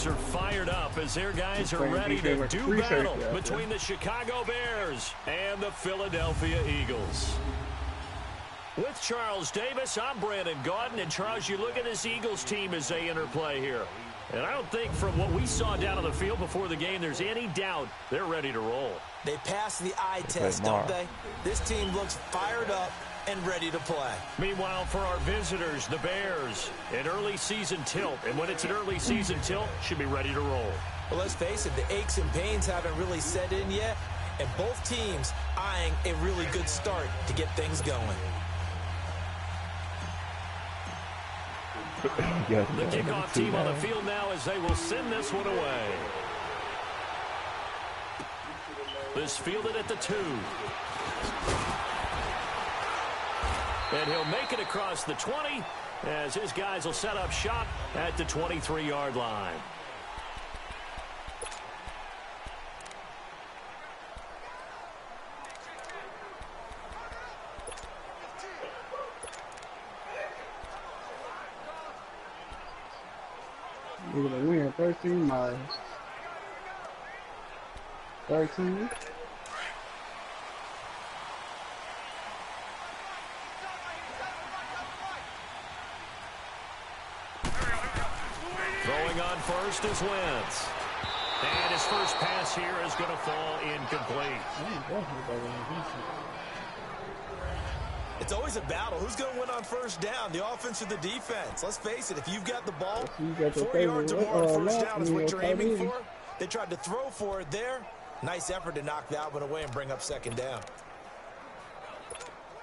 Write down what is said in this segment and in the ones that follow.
fans are fired up as their guys are ready to do battle between the Chicago Bears and the Philadelphia Eagles. With Charles Davis, I'm Brandon Gaudin. And, Charles, you look at this Eagles team as they interplay here. And I don't think from what we saw down on the field before the game there's any doubt they're ready to roll. They pass the eye test, don't they? This team looks fired up and ready to play. Meanwhile, for our visitors, the Bears, an early season tilt. And when it's an early season tilt, should be ready to roll. Well, let's face it, the aches and pains haven't really set in yet. And both teams eyeing a really good start to get things going. The kickoff team on the field now as they will send this one away. This fielded at the 2. And he'll make it across the 20 as his guys will set up shop at the 23-yard line. We're going to win 13 miles. 13. Throwing on first is Wentz. And his first pass here is going to fall incomplete. It's always a battle. Who's going to win on first down, the offense or the defense? Let's face it, if you've got the ball, 4 yards or more on first down is what you're aiming for. They tried to throw for it there. Nice effort to knock that one away and bring up second down.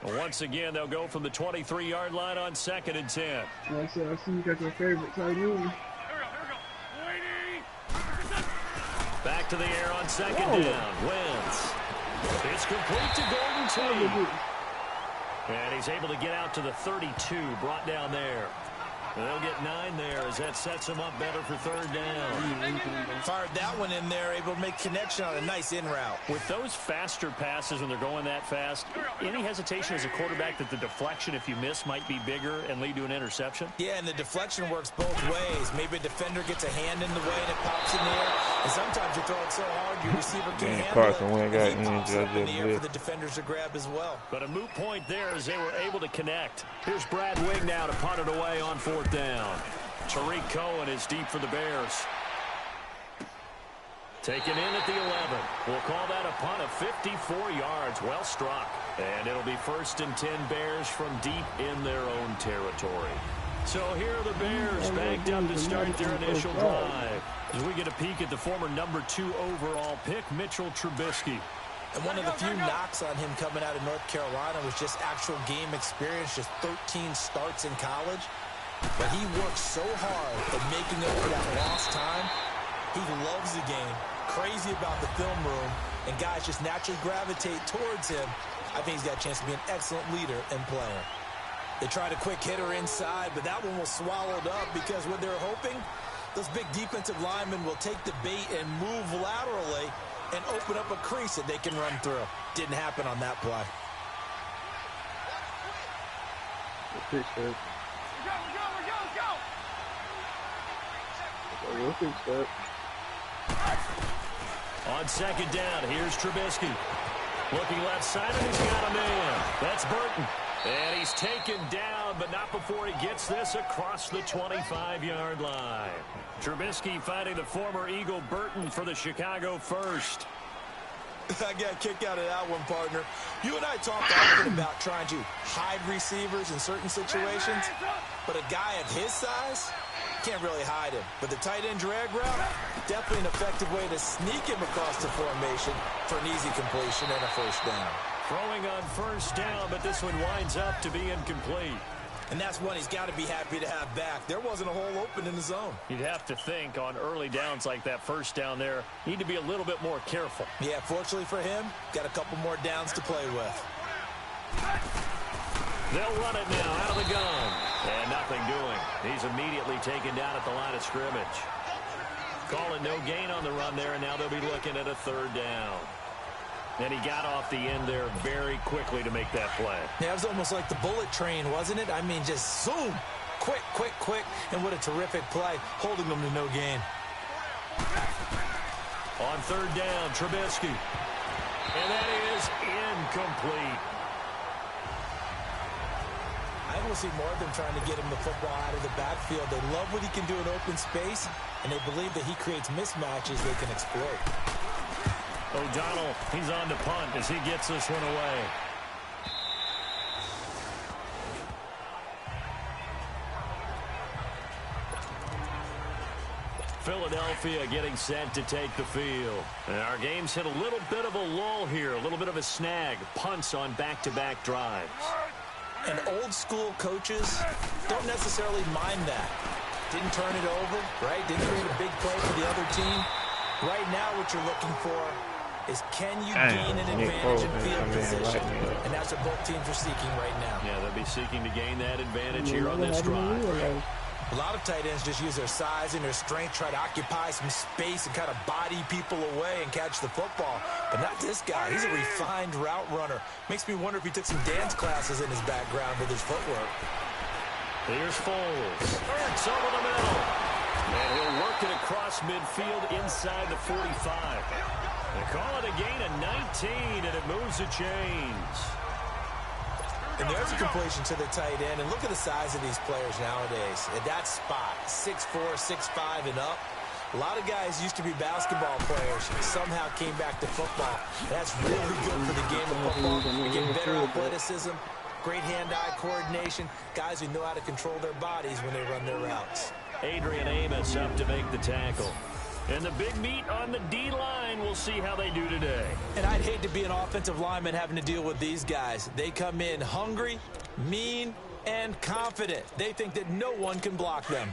Once again, they'll go from the 23-yard line on 2nd and 10. I see you got your favorite tight end. Back to the air on 2nd down. Wentz. It's complete to Golden Tate. And he's able to get out to the 32, brought down there. And they'll get 9 there as that sets him up better for 3rd down. Fired that one in there, able to make connection on a nice in route. With those faster passes when they're going that fast, any hesitation as a quarterback that the deflection, if you miss, might be bigger and lead to an interception? Yeah, and the deflection works both ways. Maybe a defender gets a hand in the way and it pops in the air. And sometimes you throw it so hard your receiver can't handle it. And he pops up in the air for the defenders to grab as well. But a moot point there as they were able to connect. Here's Brad Wing now to punt it away on 4th down. Tariq Cohen is deep for the Bears. Taken in at the 11. We'll call that a punt of 54 yards. Well struck. And it'll be 1st and 10 Bears from deep in their own territory. So here are the Bears backed up to start their initial drive. As we get a peek at the former number 2 overall pick, Mitchell Trubisky. And one of the few knocks on him coming out of North Carolina was just actual game experience, just 13 starts in college. But he works so hard at making up for that lost time. He loves the game, crazy about the film room, and guys just naturally gravitate towards him. I think he's got a chance to be an excellent leader and player. They tried a quick hitter inside, but that one was swallowed up because what they're hoping, those big defensive linemen will take the bait and move laterally and open up a crease that they can run through. Didn't happen on that play. On 2nd down, here's Trubisky. Looking left side, and he's got a man. That's Burton. And he's taken down, but not before he gets this across the 25-yard line. Trubisky finding the former Eagle Burton for the Chicago first. I got a kick out of that one, partner. You and I talked often about trying to hide receivers in certain situations, but a guy of his size can't really hide him. But the tight end drag route, definitely an effective way to sneak him across the formation for an easy completion and a first down. Throwing on first down, but this one winds up to be incomplete. And that's one he's got to be happy to have back. There wasn't a hole open in the zone. You'd have to think on early downs like that first down there, need to be a little bit more careful. Yeah, fortunately for him, got a couple more downs to play with. They'll run it now out of the gun. And nothing doing. He's immediately taken down at the line of scrimmage. Calling no gain on the run there, and now they'll be looking at a 3rd down. And he got off the end there very quickly to make that play. Yeah, it was almost like the bullet train, wasn't it? I mean, just zoom. Quick, quick, quick. And what a terrific play, holding them to no gain. On third down, Trubisky. And that is incomplete. I will see more of them trying to get him the football out of the backfield. They love what he can do in open space, and they believe that he creates mismatches they can exploit. O'Donnell, he's on to punt as he gets this one away. Philadelphia getting set to take the field. And our game's hit a little bit of a lull here, a little bit of a snag. Punts on back-to-back drives. And old-school coaches don't necessarily mind that. Didn't turn it over, right? Didn't create a big play for the other team. Right now what you're looking for is can you gain an advantage in field position? And that's what both teams are seeking right now. Yeah, they'll be seeking to gain that advantage here on this drive. A lot of tight ends just use their size and their strength, try to occupy some space and kind of body people away and catch the football. But not this guy. He's a refined route runner. Makes me wonder if he took some dance classes in his background with his footwork. Here's Foles. It's over the middle. And he'll work it across midfield inside the 45. They call it a gain of 19, and it moves the chains. And there's a completion to the tight end. And look at the size of these players nowadays. At that spot, 6'4", 6'5", and up. A lot of guys used to be basketball players. Somehow came back to football. That's really good for the game of football. You get better athleticism, great hand-eye coordination, guys who know how to control their bodies when they run their routes. Adrian Amos up to make the tackle. And the big meat on the D-line, we'll see how they do today. And I'd hate to be an offensive lineman having to deal with these guys. They come in hungry, mean, and confident. They think that no one can block them.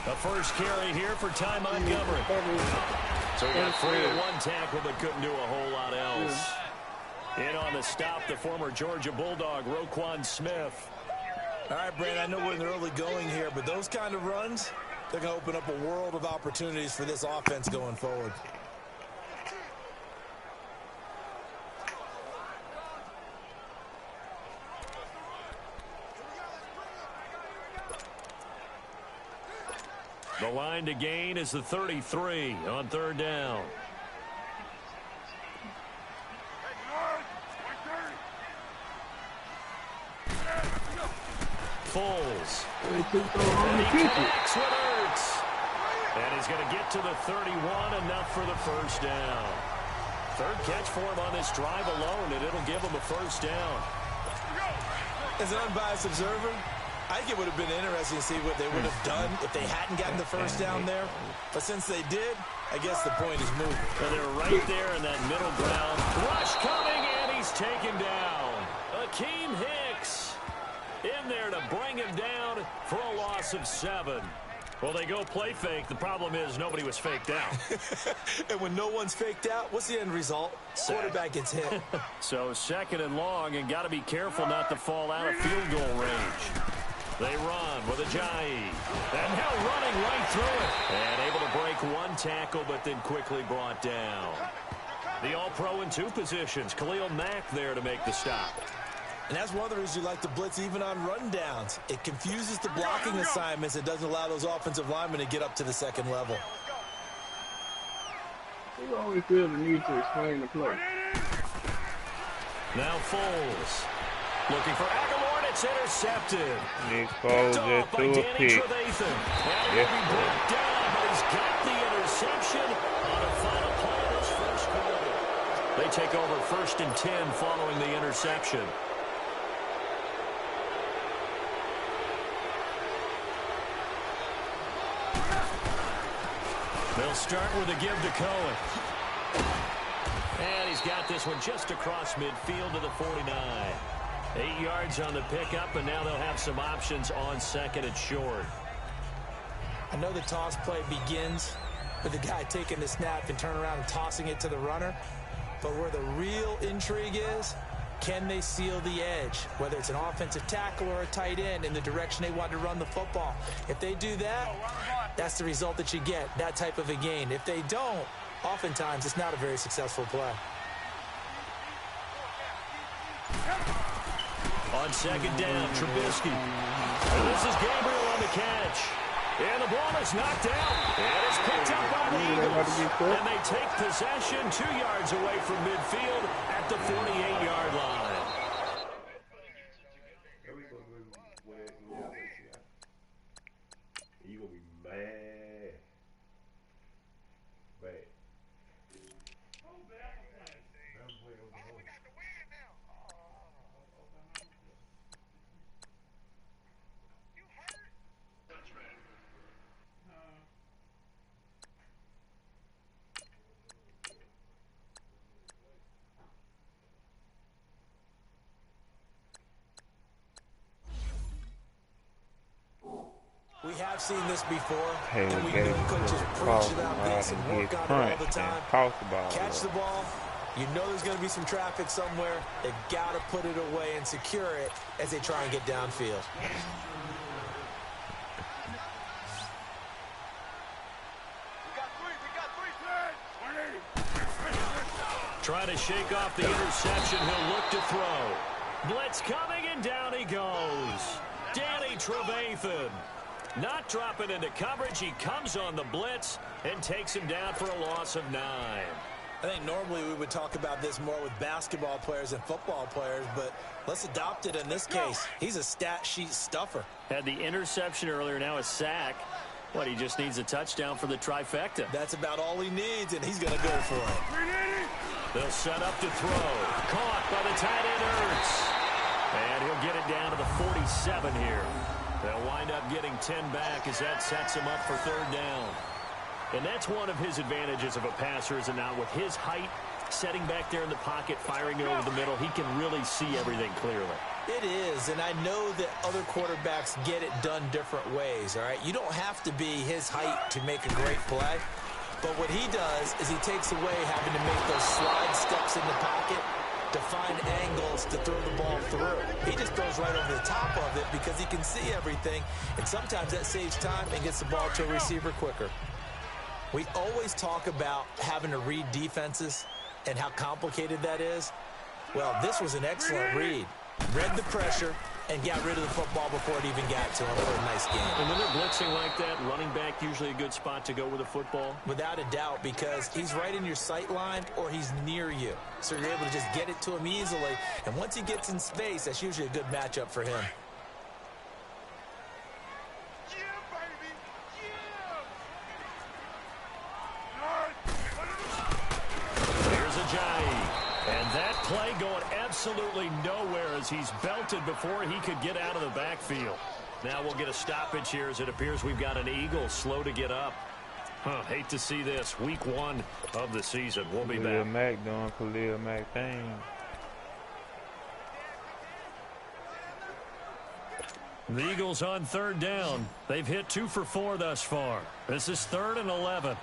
The first carry here for Ty Montgomery. So he got free at one tackle, but couldn't do a whole lot else. In on the stop, the former Georgia Bulldog, Roquan Smith. All right, Brandon, I know we're in the early going here, but those kind of runs, they're going to open up a world of opportunities for this offense going forward. The line to gain is the 33 on third down. Foles. And he connects with Ertz. And he's going to get to the 31, enough for the first down. Third catch for him on this drive alone, and it'll give him a first down. As an unbiased observer, I think it would have been interesting to see what they would have done if they hadn't gotten the first down there. But since they did, I guess the point is moot. And they're right there in that middle ground. Rush coming, and he's taken down. Akeem Hicks in there to bring him down for a loss of 7. Well, they go play fake. The problem is nobody was faked out. And when no one's faked out, what's the end result? Quarterback gets hit. So second and long, and got to be careful not to fall out of field goal range. They run with Ajayi. And now running right through it. And able to break one tackle, but then quickly brought down. The All-Pro in 2 positions. Khalil Mack there to make the stop. And that's one of the reasons you like to blitz even on rundowns. It confuses the blocking assignments. It doesn't allow those offensive linemen to get up to the second level. You always feel the need to explain the play. Now Foles. Looking for Aguilar, and it's intercepted. Exposed it to a pick. And he'll be brought down, but he's got the interception on a final play of this first quarter. They take over 1st and 10 following the interception. They'll start with a give to Cohen. And he's got this one just across midfield to the 49. 8 yards on the pickup, and now they'll have some options on 2nd and short. I know the toss play begins with the guy taking the snap and turn around and tossing it to the runner. But where the real intrigue is, can they seal the edge? Whether it's an offensive tackle or a tight end in the direction they want to run the football. If they do that, that's the result that you get, that type of a gain. If they don't, oftentimes it's not a very successful play. On second down, Trubisky. And this is Gabriel on the catch. And the ball is knocked out. And it's picked up by the Eagles. And they take possession 2 yards away from midfield at the 48-yard line. You gonna be mad. Bad. We have seen this before, Hey, and we okay, know coaches preach about this and work on it all the time. Catch the ball. You know there's going to be some traffic somewhere. They've got to put it away and secure it as they try and get downfield. Trying to shake off the interception. He'll look to throw. Blitz coming, and down he goes. Danny Trevathan. Not dropping into coverage. He comes on the blitz and takes him down for a loss of 9. I think normally we would talk about this more with basketball players and football players, but let's adopt it in this case. He's a stat sheet stuffer. Had the interception earlier, now a sack. What, he just needs a touchdown for the trifecta. That's about all he needs, and he's going to go for it. They'll set up to throw. Caught by the tight end, Ertz. And he'll get it down to the 47 here. They'll wind up getting 10 back as that sets him up for 3rd down. And that's one of his advantages of a passer, is it not? With his height, setting back there in the pocket, firing it over the middle, he can really see everything clearly. It is, and I know that other quarterbacks get it done different ways, all right? You don't have to be his height to make a great play. But what he does is he takes away having to make those slide steps in the pocket to find angles to throw the ball through. He just throws right over the top of it because he can see everything, and sometimes that saves time and gets the ball to a receiver quicker. We always talk about having to read defenses and how complicated that is. Well, this was an excellent read. Read the pressure and got rid of the football before it even got to him for a nice game. And when they're blitzing like that, running back usually a good spot to go with a football? Without a doubt, because he's right in your sight line or he's near you. So you're able to just get it to him easily. And once he gets in space, that's usually a good matchup for him. Here's Ajayi. And that play going absolutely nowhere as he's belted before he could get out of the backfield. Now we'll get a stoppage here as it appears we've got an Eagle slow to get up. Hate to see this. Week 1 of the season. We'll be back. Khalil Mack doing Khalil Mack thing. The Eagles on 3rd down. They've hit 2 for 4 thus far. This is 3rd and 11.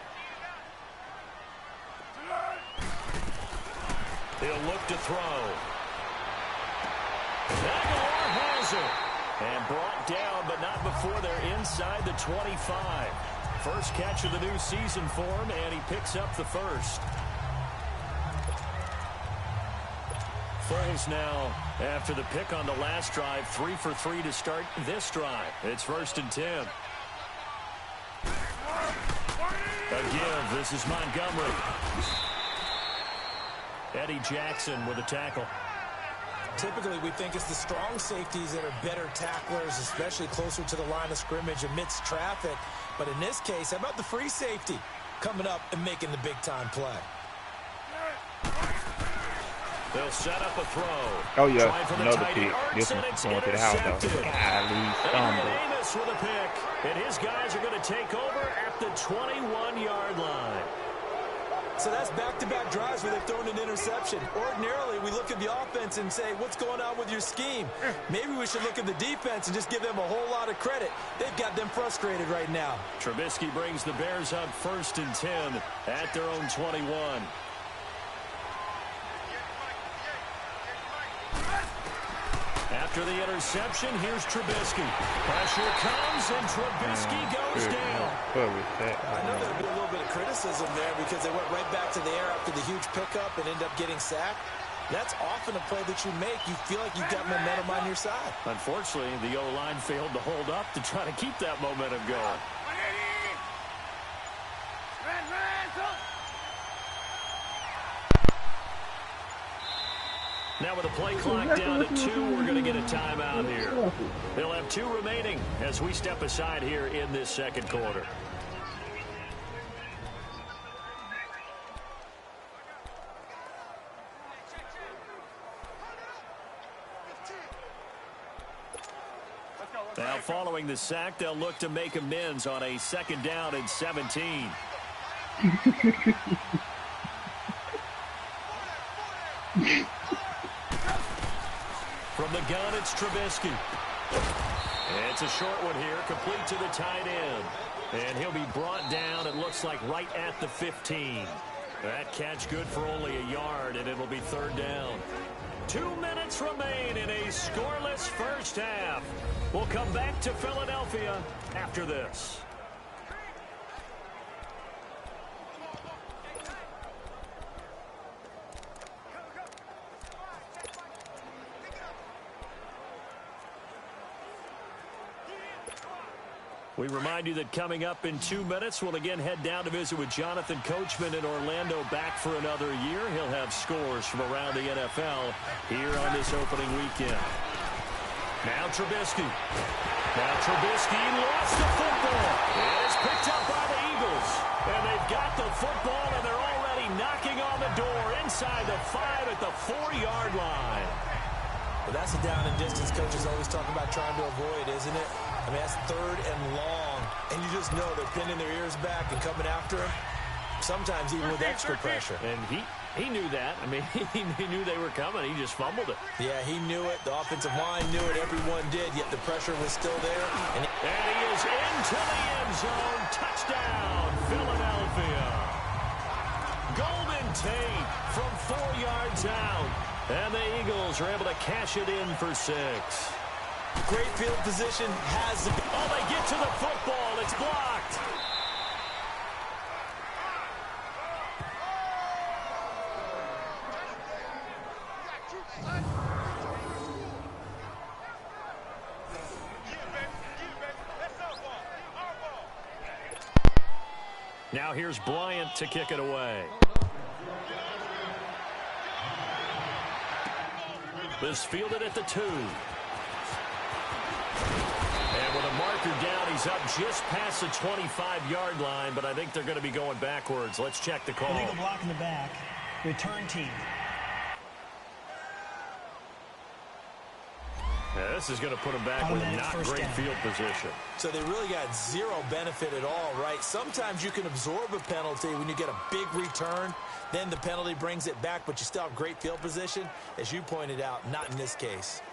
He'll look to throw. Aguilar has it. And brought down, but not before they're inside the 25. First catch of the new season for him, and he picks up the first. Foles now, after the pick on the last drive, 3 for 3 to start this drive. It's 1st and 10. A give. This is Montgomery. Eddie Jackson with a tackle. Typically, we think it's the strong safeties that are better tacklers, especially closer to the line of scrimmage amidst traffic. But in this case, how about the free safety coming up and making the big-time play? They'll set up a throw. Oh, yeah, another pick. This one's going to the house, though. Adrian Amos with a pick. And his guys are going to take over at the 21-yard line. So that's back-to-back drives where they've thrown an interception. Ordinarily, we look at the offense and say, what's going on with your scheme? Maybe we should look at the defense and just give them a whole lot of credit. They've got them frustrated right now. Trubisky brings the Bears up 1st and 10 at their own 21. After the interception, here's Trubisky. Pressure comes, and Trubisky goes down. I know there'll be a little bit of criticism there because they went right back to the air after the huge pickup and ended up getting sacked. That's often a play that you make. You feel like you've got momentum on your side. Unfortunately, the O-line failed to hold up to try to keep that momentum going. Now with the play clock down to 2, we're going to get a timeout here. They'll have 2 remaining as we step aside here in this second quarter. Now following the sack, they'll look to make amends on a 2nd down and 17. From the gun, it's Trubisky. It's a short one here, complete to the tight end. And he'll be brought down, it looks like, right at the 15. That catch good for only a yard, and it'll be 3rd down. 2 minutes remain in a scoreless first half. We'll come back to Philadelphia after this. We remind you that coming up in 2 minutes, we'll again head down to visit with Jonathan Coachman in Orlando, back for another year. He'll have scores from around the NFL here on this opening weekend. Now Trubisky. Lost the football. It's picked up by the Eagles. And they've got the football, and they're already knocking on the door inside the 5 at the 4-yard line. Well, that's a down and distance coaches always talk about trying to avoid, isn't it? I mean, that's 3rd and long, and you just know they're pinning their ears back and coming after him, sometimes even with extra pressure. And he knew that. I mean, he knew they were coming. He just fumbled it. Yeah, he knew it. The offensive line knew it. Everyone did, yet the pressure was still there. And he is into the end zone. Touchdown, Philadelphia. Golden Tate from 4 yards out. And the Eagles are able to cash it in for 6. Great field position has... Oh, they get to the football. It's blocked. Now here's Bryant to kick it away. This fielded at the 2. And with a marker down, he's up just past the 25-yard line, but I think they're going to be going backwards. Let's check the call. Illegal block in the back. Return team. Yeah, this is going to put them back with not great field position. So they really got zero benefit at all, right? Sometimes you can absorb a penalty when you get a big return. Then the penalty brings it back, but you still have great field position. As you pointed out, not in this case.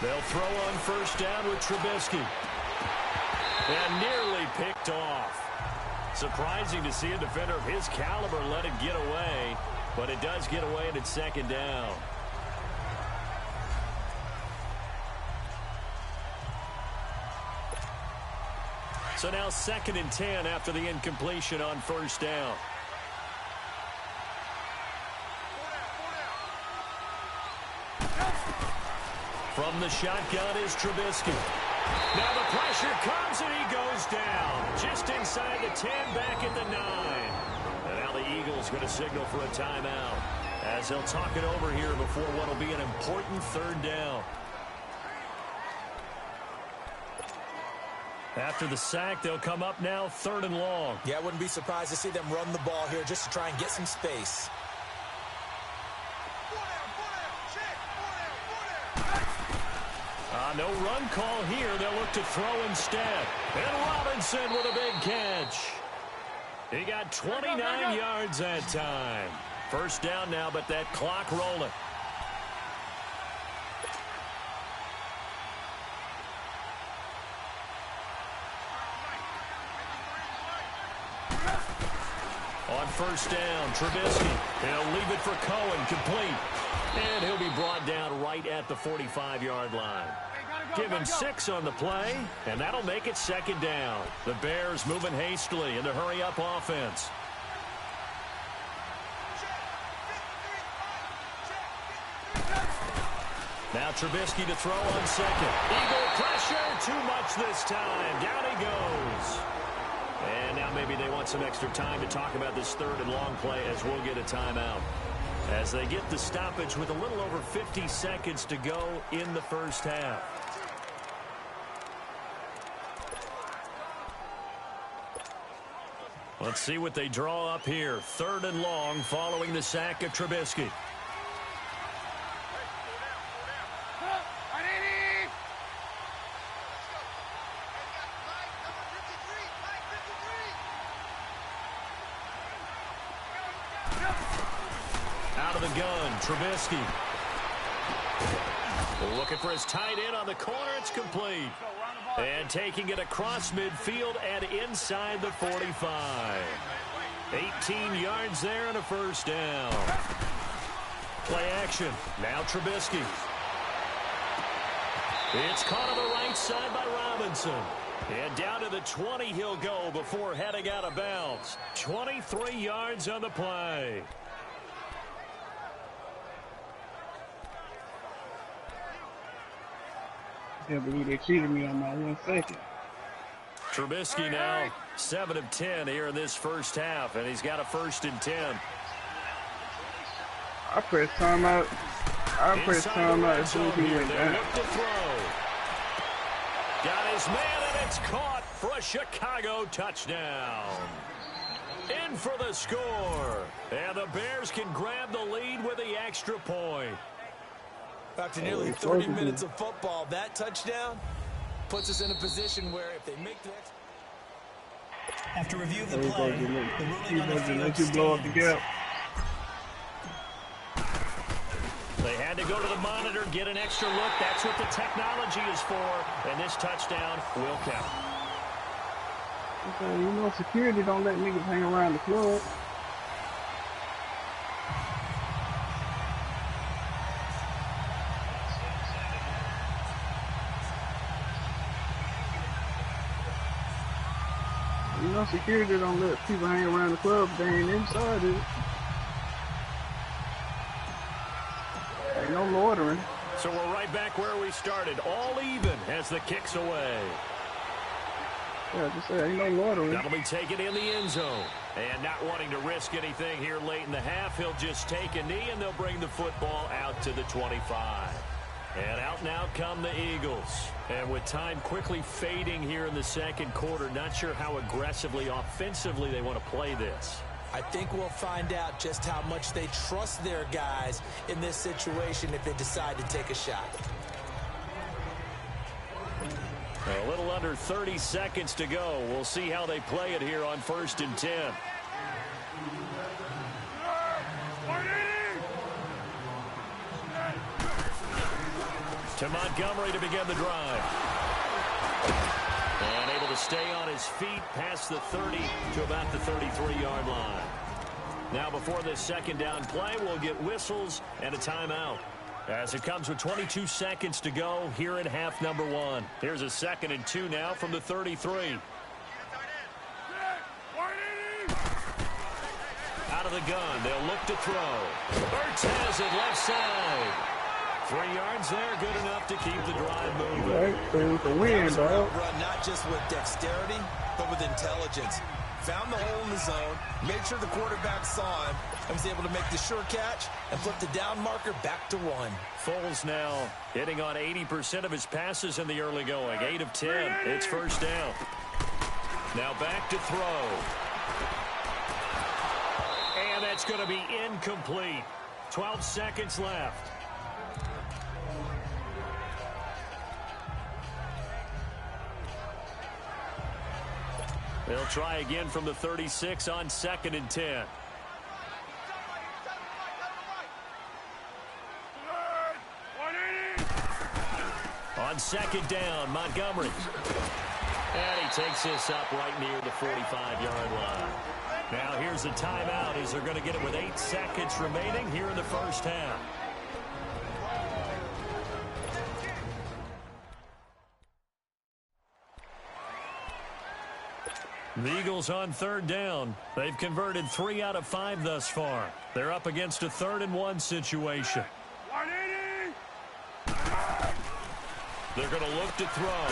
They'll throw on 1st down with Trubisky. And nearly picked off. Surprising to see a defender of his caliber let it get away, but it does get away and it's 2nd down. So now 2nd and 10 after the incompletion on 1st down. From the shotgun is Trubisky. Now the pressure comes and he goes down. Just inside the 10, back at the 9. And now the Eagles going to signal for a timeout as they'll talk it over here before what will be an important 3rd down. After the sack, they'll come up now 3rd and long. Yeah, I wouldn't be surprised to see them run the ball here just to try and get some space. No run call here. They'll look to throw instead. And Robinson with a big catch. He got 29 yards that time. 1st down now, but that clock rolling. On 1st down, Trubisky. He'll leave it for Cohen, complete. And he'll be brought down right at the 45-yard line. Give him 6 on the play, and that'll make it 2nd down. The Bears moving hastily in the hurry-up offense. Now Trubisky to throw on 2nd. Eagle pressure, too much this time. Down he goes. And now maybe they want some extra time to talk about this 3rd and long play as we'll get a timeout. As they get the stoppage with a little over 50 seconds to go in the first half. Let's see what they draw up here. 3rd and long following the sack of Trubisky. Out of the gun, Trubisky. Looking for his tight end on the corner. It's complete. And taking it across midfield and inside the 45. 18 yards there and a 1st down. Play action. Now Trubisky. It's caught on the right side by Robinson. And down to the 20 he'll go before heading out of bounds. 23 yards on the play. I can't believe they cheated me on my 1 second. Trubisky now 7 of 10 here in this first half, and he's got a 1st and 10. I pressed timeout. As soon as he went down. Got his man, and it's caught for a Chicago touchdown. In for the score. And the Bears can grab the lead with the extra point. After nearly 30 minutes of football, that touchdown puts us in a position where if they make the next... After review of the play, the ruling on the field you blow up the gap. They had to go to the monitor, get an extra look. That's what the technology is for. And this touchdown will count. Okay, you know, security don't let niggas hang around the club. You know, security don't let people hang around the club if they ain't inside it. Ain't no loitering. So we're right back where we started. All even as the kick's away. Yeah, just say ain't no loitering. That'll be taken in the end zone. And not wanting to risk anything here late in the half, he'll just take a knee and they'll bring the football out to the 25. And out now come the Eagles. And with time quickly fading here in the 2nd quarter, not sure how aggressively, offensively they want to play this. I think we'll find out just how much they trust their guys in this situation if they decide to take a shot. A little under 30 seconds to go. We'll see how they play it here on 1st and 10. To Montgomery to begin the drive. And able to stay on his feet past the 30 to about the 33-yard line. Now before this 2nd down play, we'll get whistles and a timeout. As it comes with 22 seconds to go here in half number 1. Here's a 2nd and 2 now from the 33. Out of the gun, they'll look to throw. Ertz has it left side. 3 yards there, good enough to keep the drive moving. Right, it was a win, dog. Run not just with dexterity, but with intelligence. Found the hole in the zone, made sure the quarterback saw him, and was able to make the sure catch and flip the down marker back to 1. Foles now hitting on 80% of his passes in the early going. 8 of 10. It's 1st down. Now back to throw. And that's going to be incomplete. 12 seconds left. They'll try again from the 36 on 2nd and 10. On 2nd down, Montgomery. And he takes this up right near the 45-yard line. Now here's the timeout as they're going to get it with 8 seconds remaining here in the 1st half. The Eagles on third down. They've converted 3 out of 5 thus far. They're up against a 3rd-and-1 situation. They're going to look to throw.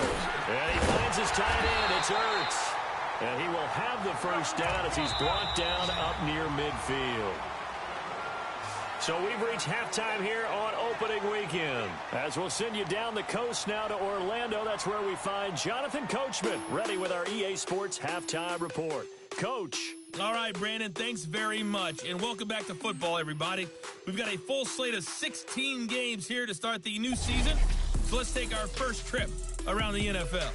And he finds his tight end. It's Ertz. And he will have the first down as he's brought down up near midfield. So we've reached halftime here on opening weekend. As we'll send you down the coast now to Orlando, that's where we find Jonathan Coachman, ready with our EA Sports Halftime Report. Coach. All right, Brandon, thanks very much. And welcome back to football, everybody. We've got a full slate of 16 games here to start the new season. So let's take our first trip around the NFL.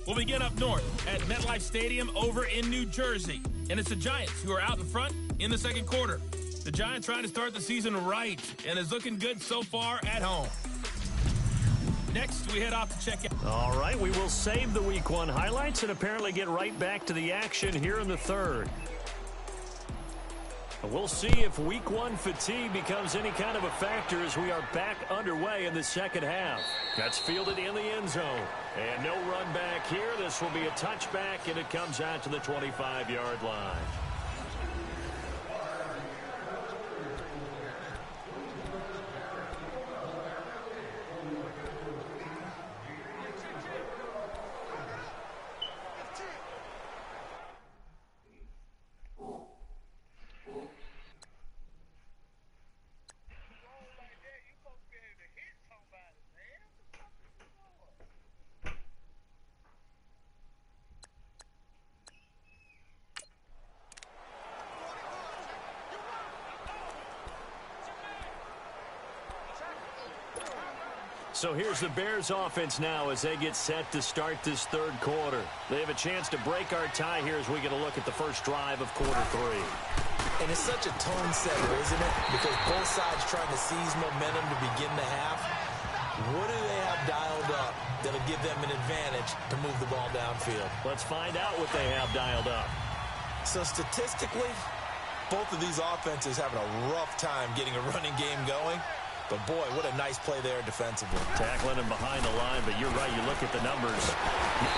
We'll begin up north at MetLife Stadium over in New Jersey. And it's the Giants who are out in front in the second quarter. The Giants trying to start the season right, and is looking good so far at home. Next, we head off to check out. All right, we will save the Week 1 highlights and apparently get right back to the action here in the third. We'll see if Week 1 fatigue becomes any kind of a factor as we are back underway in the second half. That's fielded in the end zone. And no run back here. This will be a touchback, and it comes out to the 25-yard line. So here's the Bears offense now as they get set to start this third quarter. They have a chance to break our tie here as we get a look at the first drive of quarter 3. And it's such a tone setter, isn't it? Because both sides trying to seize momentum to begin the half. What do they have dialed up that'll give them an advantage to move the ball downfield? Let's find out what they have dialed up. So statistically, both of these offenses having a rough time getting a running game going. But, boy, what a nice play there defensively. Tackling him behind the line, but you're right. You look at the numbers.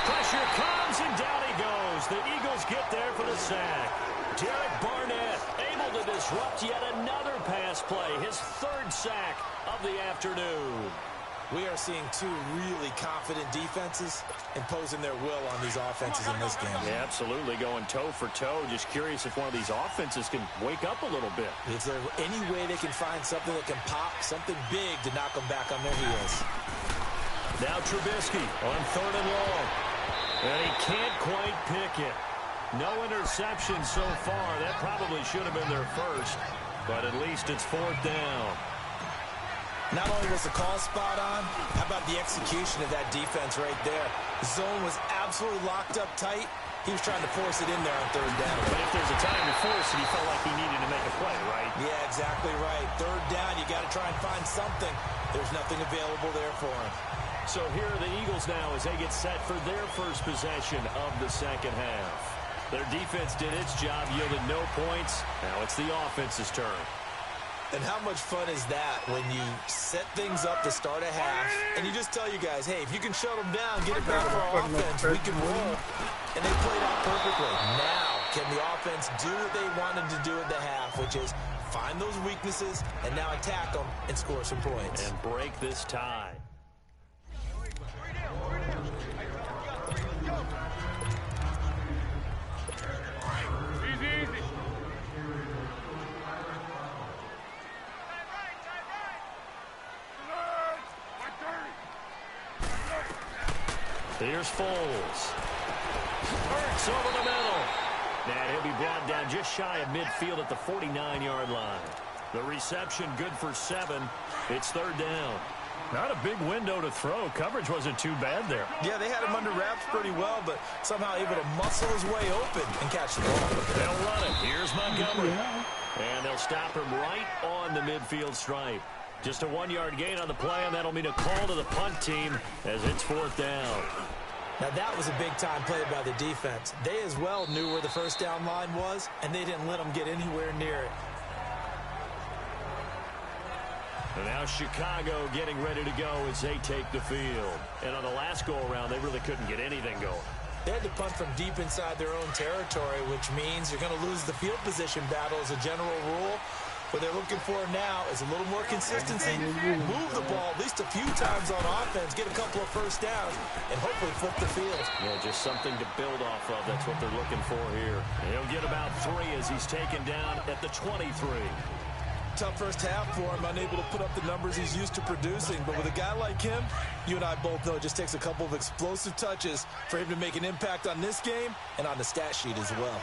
Pressure comes, and down he goes. The Eagles get there for the sack. Derek Barnett able to disrupt yet another pass play. His 3rd sack of the afternoon. We are seeing 2 really confident defenses imposing their will on these offenses in this game. Yeah, absolutely, going toe for toe. Just curious if one of these offenses can wake up a little bit. Is there any way they can find something that can pop, something big to knock them back on their heels? Now Trubisky on 3rd and long. And he can't quite pick it. No interception so far. That probably should have been their first, but at least it's 4th down. Not only was the call spot on, how about the execution of that defense right there? The zone was absolutely locked up tight. He was trying to force it in there on 3rd down. But if there's a time to force it, he felt like he needed to make a play, right? Yeah, exactly right. 3rd down, you got to try and find something. There's nothing available there for him. So here are the Eagles now as they get set for their first possession of the second half. Their defense did its job, yielded no points. Now it's the offense's turn. And how much fun is that when you set things up to start a half and you just tell you guys, hey, if you can shut them down, get it back for our offense, we can roll. And they played out perfectly. Now, can the offense do what they wanted to do at the half, which is find those weaknesses and now attack them and score some points. And break this tie. Here's Foles. Hurts over the middle. And he'll be brought down just shy of midfield at the 49-yard line. The reception good for 7. It's 3rd down. Not a big window to throw. Coverage wasn't too bad there. Yeah, they had him under wraps pretty well, but somehow able to muscle his way open and catch the ball. They'll run it. Here's Montgomery. And they'll stop him right on the midfield stripe. Just a 1-yard gain on the play, and that'll mean a call to the punt team as it's 4th down. Now, that was a big-time play by the defense. They as well knew where the first down line was, and they didn't let them get anywhere near it. And now Chicago getting ready to go as they take the field. And on the last go-around, they really couldn't get anything going. They had to punt from deep inside their own territory, which means you're going to lose the field position battle as a general rule. What they're looking for now is a little more consistency, move the ball at least a few times on offense, get a couple of first downs, and hopefully flip the field. Yeah, just something to build off of. That's what they're looking for here. He'll get about 3 as he's taken down at the 23. Tough first half for him, unable to put up the numbers he's used to producing. But with a guy like him, you and I both know it just takes a couple of explosive touches for him to make an impact on this game and on the stat sheet as well.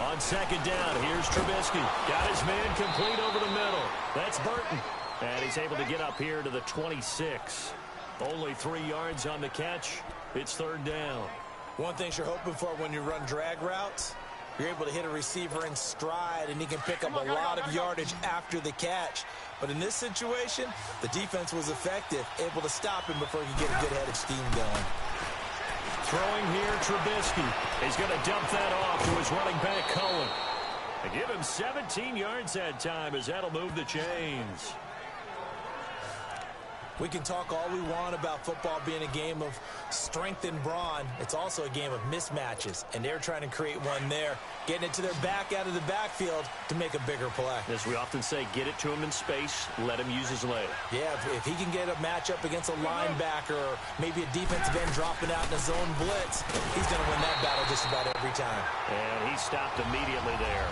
On second down, here's Trubisky. Got his man complete over the middle. That's Burton. And he's able to get up here to the 26. Only 3 yards on the catch. It's third down. One thing you're hoping for when you run drag routes, you're able to hit a receiver in stride, and he can pick up a lot of yardage after the catch. But in this situation, the defense was effective, able to stop him before he could get a good head of steam going. Throwing here, Trubisky. He's going to dump that off to his running back, Cohen. They give him 17 yards that time as that'll move the chains. We can talk all we want about football being a game of strength and brawn. It's also a game of mismatches, and they're trying to create one there, getting it to their back out of the backfield to make a bigger play. As we often say, get it to him in space, let him use his leg. Yeah, if he can get a matchup against a linebacker or maybe a defensive end dropping out in a zone blitz, he's going to win that battle just about every time. And he stopped immediately there.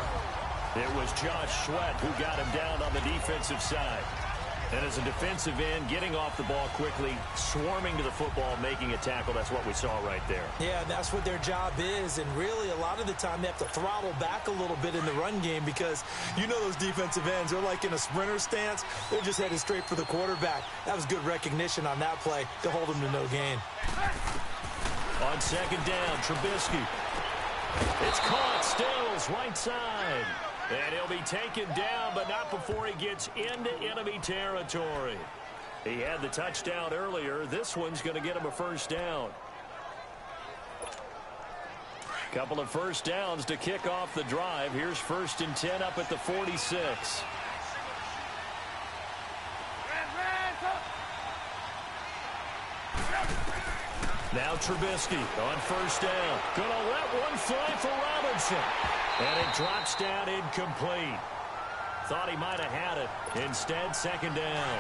It was Josh Sweat who got him down on the defensive side. And as a defensive end, getting off the ball quickly, swarming to the football, making a tackle, that's what we saw right there. Yeah, that's what their job is. And really, a lot of the time, they have to throttle back a little bit in the run game because you know those defensive ends, they're like in a sprinter stance. They're just headed straight for the quarterback. That was good recognition on that play to hold him to no gain. On second down, Trubisky. It's caught, Stills, right side. And he'll be taken down, but not before he gets into enemy territory. He had the touchdown earlier. This one's going to get him a first down. Couple of first downs to kick off the drive. Here's 1st and 10 up at the 46. Now Trubisky on first down. Gonna let one fly for Robinson. And it drops down incomplete. Thought he might have had it. Instead, second down.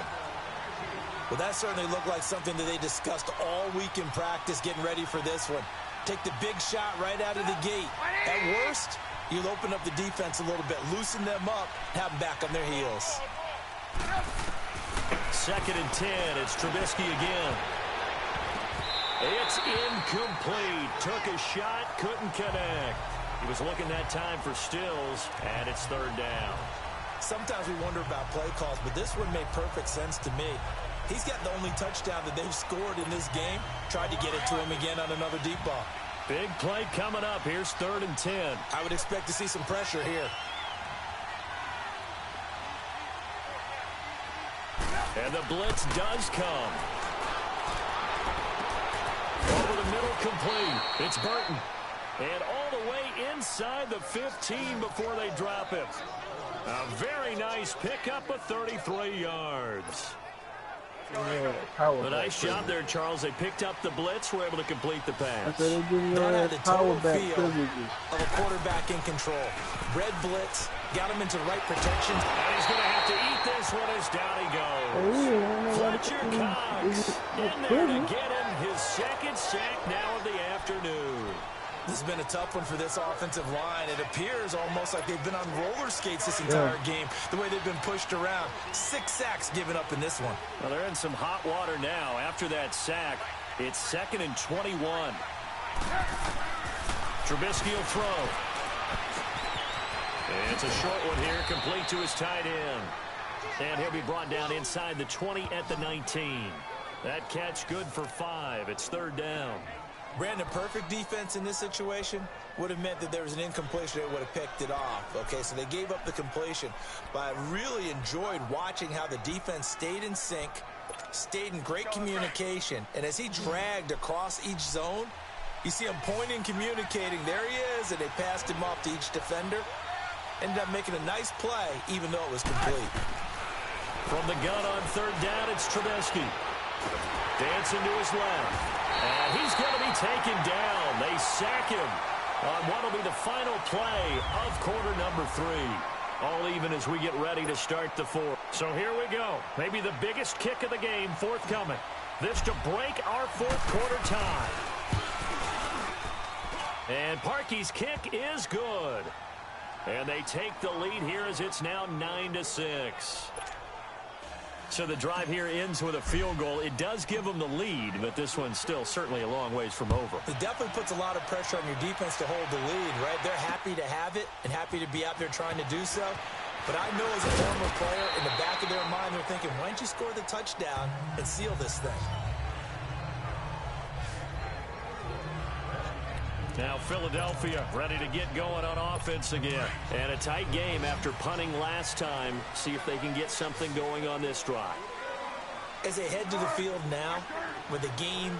Well, that certainly looked like something that they discussed all week in practice getting ready for this one. Take the big shot right out of the gate. At worst, you'll open up the defense a little bit, loosen them up, have them back on their heels. 2nd and 10. It's Trubisky again. It's incomplete. Took a shot, couldn't connect. He was looking that time for Stills, and it's third down. Sometimes we wonder about play calls, but this one made perfect sense to me. He's got the only touchdown that they've scored in this game. Tried to get it to him again on another deep ball. Big play coming up. Here's 3rd and 10. I would expect to see some pressure here. And the blitz does come. Over the middle, complete. It's Burton. And all the way inside the 15 before they drop it. A very nice pickup of 33 yards. A nice job there, Charles. They picked up the blitz, were able to complete the pass. That had the total feel privileges of a quarterback in control. Red blitz, got him into right protection. And he's going to have to eat this one as down he goes. Fletcher Cox in there to get him his 2nd sack now of the afternoon. This has been a tough one for this offensive line. It appears almost like they've been on roller skates this entire game, the way they've been pushed around. 6 sacks given up in this one. Well, they're in some hot water now. After that sack, it's 2nd and 21. Trubisky will throw. And it's a short one here, complete to his tight end. And he'll be brought down inside the 20 at the 19. That catch good for 5. It's third down. Brandon, perfect defense in this situation would have meant that there was an incompletion that would have picked it off. Okay, so they gave up the completion. But I really enjoyed watching how the defense stayed in sync, stayed in great communication. And as he dragged across each zone, you see him pointing, communicating. There he is, and they passed him off to each defender. Ended up making a nice play, even though it was complete. From the gun on third down, it's Trubisky. Dancing to his left. And he's going to be taken down. They sack him on what will be the final play of quarter number 3. All even as we get ready to start the fourth. So here we go. Maybe the biggest kick of the game forthcoming. This to break our fourth quarter tie. And Parkey's kick is good. And they take the lead here as it's now 9-6. So the drive here ends with a field goal. It does give them the lead, but this one's still certainly a long ways from over. It definitely puts a lot of pressure on your defense to hold the lead, right? They're happy to have it and happy to be out there trying to do so. But I know as a former player, in the back of their mind, they're thinking, why don't you score the touchdown and seal this thing? Now Philadelphia ready to get going on offense again. And a tight game after punting last time. See if they can get something going on this drive. As they head to the field now, with the game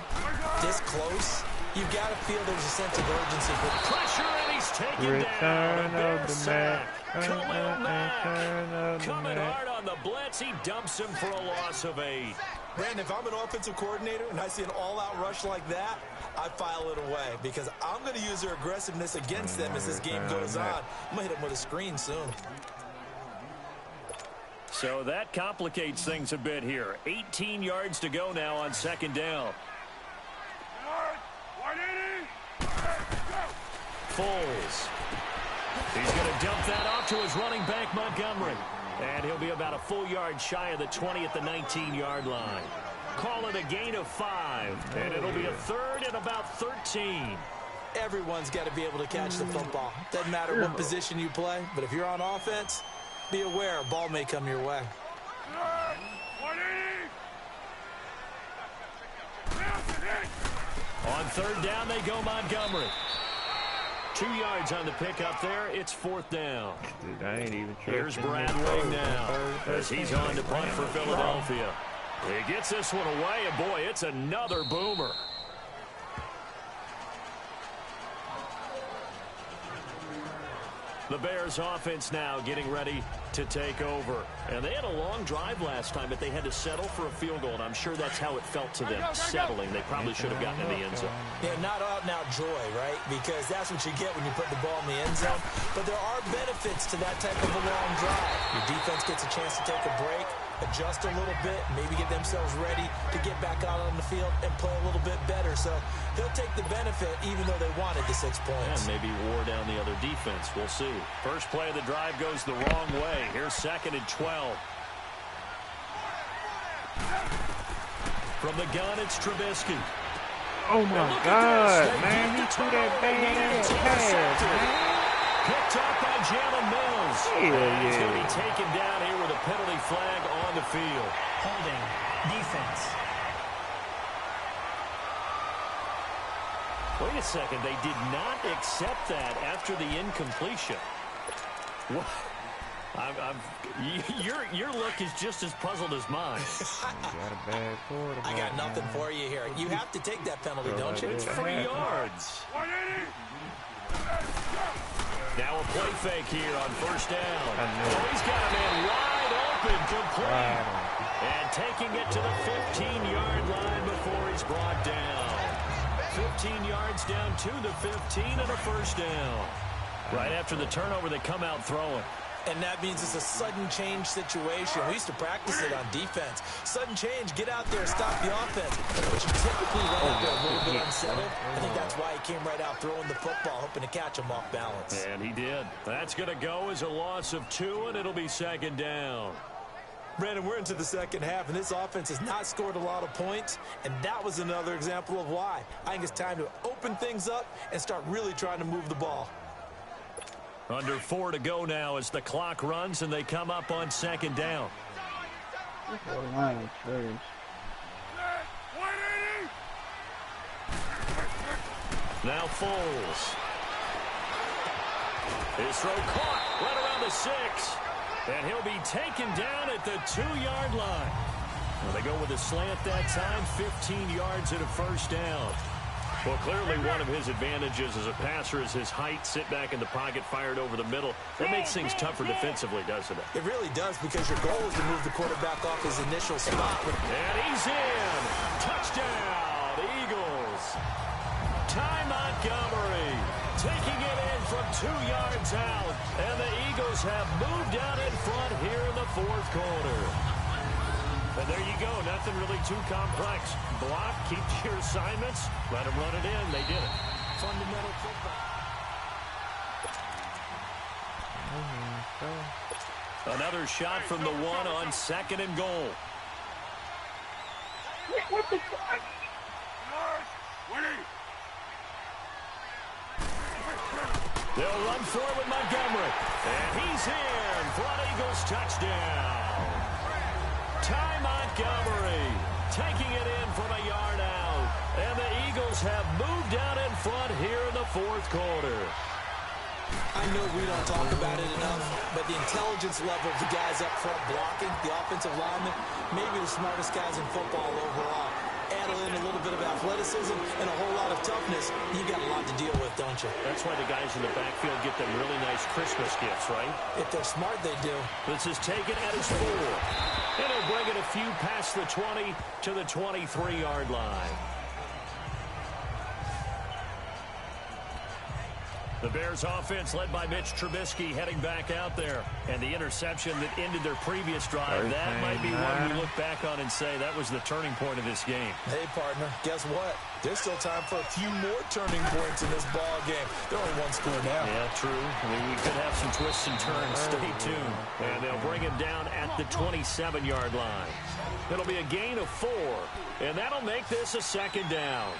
this close, you've got to feel there's a sense of urgency. Pressure, and he's taken down. A big sack. Khalil Mack coming hard on the blitz. He dumps him for a loss of 8. Brandon, if I'm an offensive coordinator and I see an all-out rush like that, I file it away because I'm going to use their aggressiveness against them as this game goes on. I'm going to hit them with a screen soon. So that complicates things a bit here. 18 yards to go now on second down. Foles. He's going to dump that off to his running back, Montgomery. And he'll be about a full yard shy of the 20 at the 19-yard line. Call it a gain of 5, and it'll be a third and about 13. Everyone's got to be able to catch the football. Doesn't matter what position you play, but if you're on offense, be aware a ball may come your way. On third down, they go Montgomery. 2 yards on the pickup there. It's fourth down. Dude, I ain't even sure. Here's Bradley now as he's on to punt for Philadelphia. He gets this one away, and boy, it's another boomer. The Bears offense now getting ready to take over. And they had a long drive last time, but they had to settle for a field goal, and I'm sure that's how it felt to them, settling. They probably should have gotten in the end zone. Yeah, not out-and-out joy, right? Because that's what you get when you put the ball in the end zone. But there are benefits to that type of a long drive. Your defense gets a chance to take a break, adjust a little bit, maybe get themselves ready to get back out on the field and play a little bit better. So they'll take the benefit even though they wanted the 6 points. And maybe wore down the other defense. We'll see. First play of the drive goes the wrong way. Here's second and 12. From the gun, it's Trubisky. Oh, my God, man. He threw that bad pass, man. Picked up by Jalen Mills. Yeah. He's going to be taken down here with a penalty flag on the field. Holding. Defense. Wait a second. They did not accept that after the incompletion. What? Your look is just as puzzled as mine. I got nothing for you here. You have to take that penalty, don't you? It's 3 yards. Now a play fake here on first down. Oh, he's got a man wide open, complete. And taking it to the 15-yard line before he's brought down. 15 yards down to the 15 and a first down. Right after the turnover, they come out throwing. And that means it's a sudden change situation. We used to practice it on defense. Sudden change, get out there, stop the offense. But you typically run out there a little bit unsettled. I think that's why he came right out throwing the football, hoping to catch him off balance. And he did. That's going to go as a loss of 2, and it'll be second down. Brandon, we're into the second half, and this offense has not scored a lot of points, and that was another example of why. I think it's time to open things up and start really trying to move the ball. Under 4 to go now as the clock runs and they come up on second down. Now Foles. His throw caught right around the 6. And he'll be taken down at the 2-yard line. Well, they go with a slant that time, 15 yards at a first down. Well, clearly one of his advantages as a passer is his height. Sit back in the pocket, fired over the middle. That makes things tougher defensively, doesn't it? It really does, because your goal is to move the quarterback off his initial spot. And he's in. Touchdown, Eagles. Montgomery taking it in from 2 yards out. And the Eagles have moved out in front here in the fourth quarter. And there you go. Nothing really too complex. Block, keep your assignments, let them run it in. They did it. Fundamental football. Another shot from the 1 on 2nd and goal. What the fuck? They'll run forward with Montgomery. And he's in for an Eagles touchdown. Ty Montgomery taking it in from a yard out. And the Eagles have moved out in front here in the fourth quarter. I know we don't talk about it enough, but the intelligence level of the guys up front blocking, the offensive linemen, maybe the smartest guys in football overall. Add in a little bit of athleticism and a whole lot of toughness, you got a lot to deal with, don't you? That's why the guys in the backfield get them really nice Christmas gifts, right? If they're smart, they do. This is taken at his 4. And he'll bring it a few past the 20 to the 23-yard line. The Bears offense led by Mitch Trubisky heading back out there. And the interception that ended their previous drive, that might be one we look back on and say that was the turning point of this game. Hey, partner, guess what? There's still time for a few more turning points in this ball game. They're only one score now. Yeah, true. I mean, we could have some twists and turns. Stay tuned. And they'll bring him down at the 27-yard line. It'll be a gain of 4. And that'll make this a 2nd down.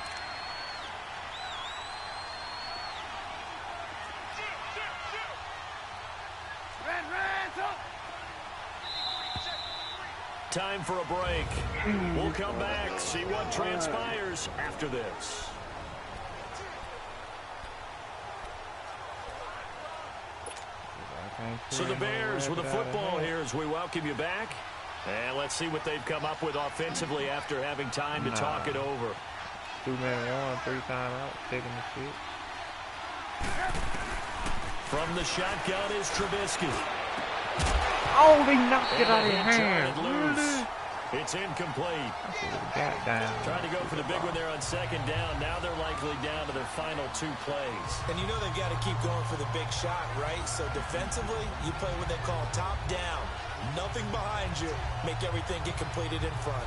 Time for a break. We'll come back, see what transpires after this. So the Bears with the football here as we welcome you back. And let's see what they've come up with offensively after having time to talk it over. 2-man-1, 3 timeouts, taking the shit. From the shotgun is Trubisky. Oh, they knocked it out of your hand. It's incomplete. Got down. Trying to go for the big one there on 2nd down. Now they're likely down to their final 2 plays. And you know they've got to keep going for the big shot, right? So defensively, you play what they call top down. Nothing behind you. Make everything get completed in front.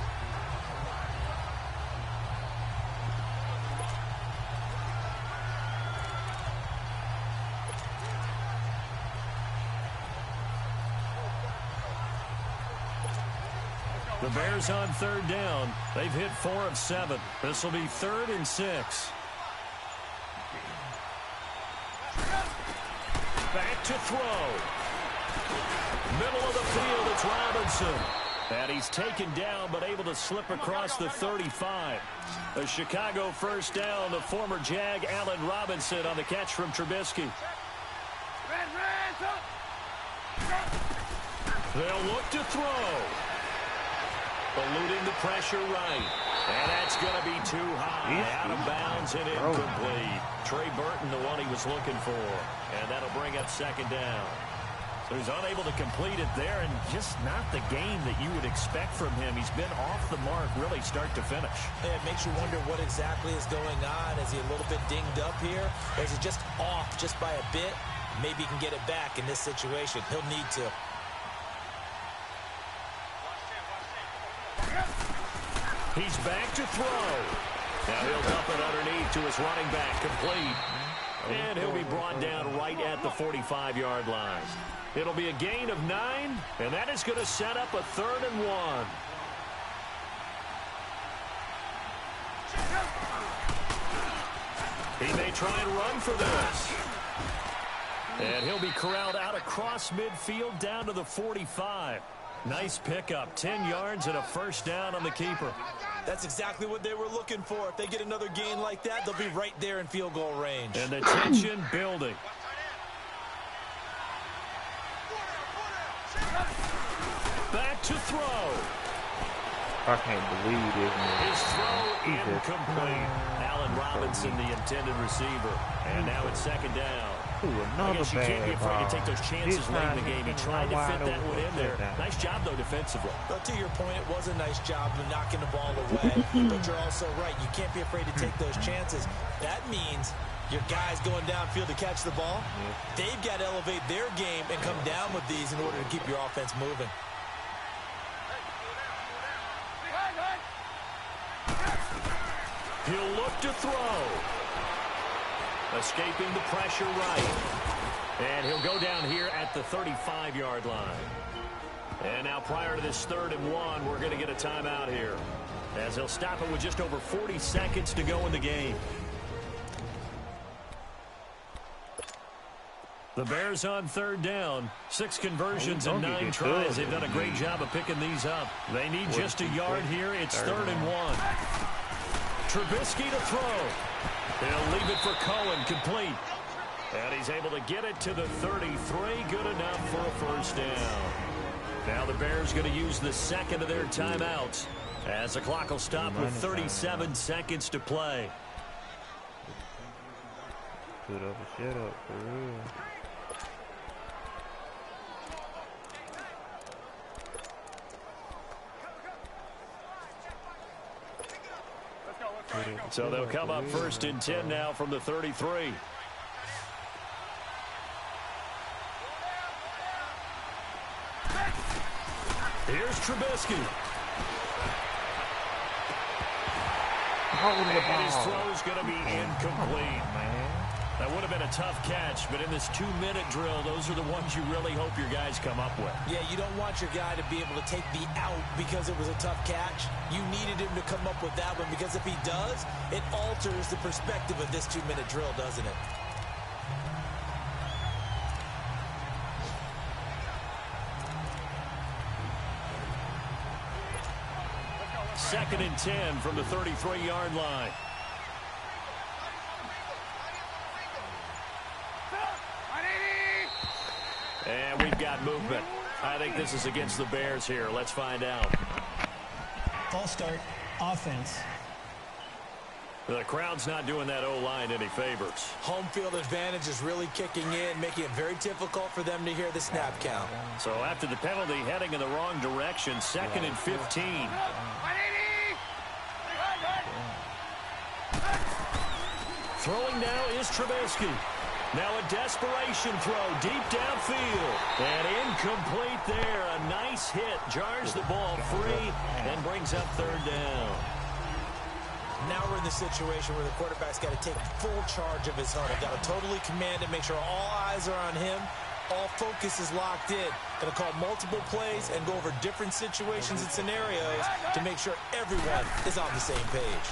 The Bears on 3rd down. They've hit 4 of 7. This will be 3rd and 6. Back to throw. Middle of the field, it's Robinson. And he's taken down, but able to slip across the 35. A Chicago first down. The former Jag, Allen Robinson, on the catch from Trubisky. They'll look to throw. Eluding the pressure right. And that's going to be too high. Out of bounds and incomplete. Trey Burton, the one he was looking for. And that'll bring up 2nd down. So he's unable to complete it there, and just not the game that you would expect from him. He's been off the mark really start to finish. Yeah, it makes you wonder what exactly is going on. Is he a little bit dinged up here? Or is he just off just by a bit? Maybe he can get it back in this situation. He'll need to. He's back to throw. Now he'll dump it underneath to his running back, complete. And he'll be brought down right at the 45-yard line. It'll be a gain of 9, and that is going to set up a 3rd and 1. He may try and run for this. And he'll be corralled out across midfield down to the 45. Nice pickup, 10 yards and a first down on the keeper. That's exactly what they were looking for. If they get another gain like that, they'll be right there in field goal range. And the tension building. Back to throw. I can't believe this, man. His throw incomplete. Allen Robinson, the intended receiver. And now it's 2nd down. I another guess you can't be bad afraid ball. to take those chances This late in time the game. He he's tried to wide fit that open one in there. touchdown. Nice job, though, defensively. But to your point, it was a nice job of knocking the ball away. But you're also right. You can't be afraid to take those chances. That means your guys going downfield to catch the ball, they've got to elevate their game and come down with these in order to keep your offense moving. He'll look to throw. Escaping the pressure right. And he'll go down here at the 35-yard line. And now prior to this 3rd and 1, we're going to get a timeout here, as he'll stop it with just over 40 seconds to go in the game. The Bears on 3rd down. 6 conversions and 9 tries. They've done a great job of picking these up. They need just a yard here. It's 3rd and 1. Trubisky to throw. He'll leave it for Cohen, complete. And he's able to get it to the 33. Good enough for a first down. Now the Bears going to use the second of their timeouts, as the clock will stop with 37 seconds to play. Put up a shut up, for real. So they'll come up 1st and 10 now from the 33. Here's Trubisky. Hold the ball. And his throw's going to be incomplete. That would have been a tough catch, but in this 2-minute drill, those are the ones you really hope your guys come up with. Yeah, you don't want your guy to be able to take the out because it was a tough catch. You needed him to come up with that one, because if he does, it alters the perspective of this 2-minute drill, doesn't it? Second and 10 from the 33-yard line. And we've got movement. I think this is against the Bears here. Let's find out. False start, offense. The crowd's not doing that O-line any favors. Home field advantage is really kicking in, making it very difficult for them to hear the snap count. So after the penalty, heading in the wrong direction, 2nd and 15. Throwing now is Trubisky. Now a desperation throw deep downfield. And incomplete there. A nice hit. Jars the ball free and brings up 3rd down. Now we're in the situation where the quarterback's got to take full charge of his huddle. Got to totally command it, make sure all eyes are on him. All focus is locked in. Going to call multiple plays and go over different situations and scenarios to make sure everyone is on the same page.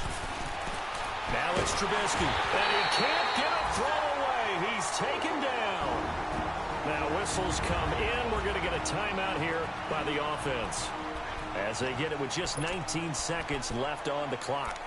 Now it's Trubisky, and he can't get a throw away. He's taken down. Now whistles come in. We're going to get a timeout here by the offense, as they get it with just 19 seconds left on the clock.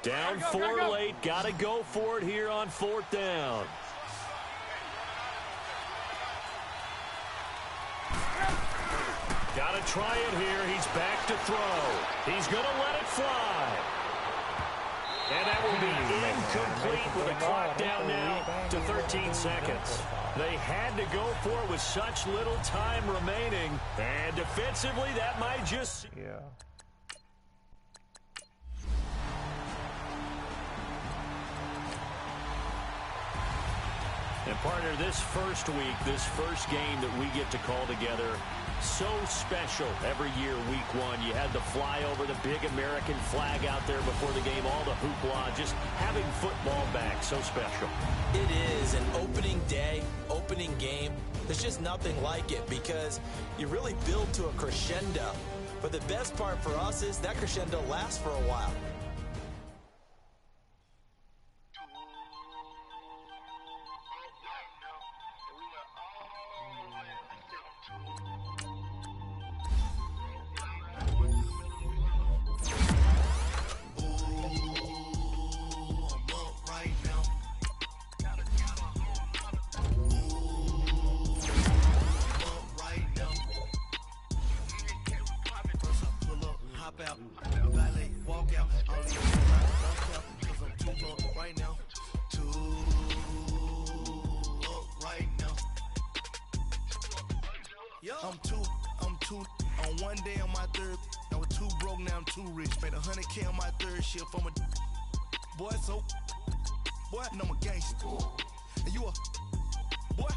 Down 4 late. Got to go for it here on 4th down. Got to try it here. He's back to throw. He's going to let it fly. And that will be incomplete with a clock down now to 13 seconds. They had to go for it with such little time remaining. And defensively, that might just... Yeah. And partner, this first week, this first game that we get to call together, so special every year, week 1. You had the flyover, the big American flag out there before the game, all the hoopla, just having football back, so special. It is an opening day, opening game. There's just nothing like it because you really build to a crescendo. But the best part for us is that crescendo lasts for a while. right now. Too up right now. I'm two. On one day on my third, I was too broke, now I'm too rich. Made 100K on my third shift from a boy, so boy, and I'm a gangster. And you a boy,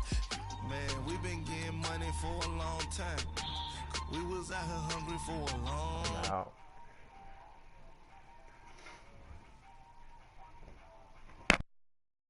man, we been getting money for a long time. We was out here hungry for a long time.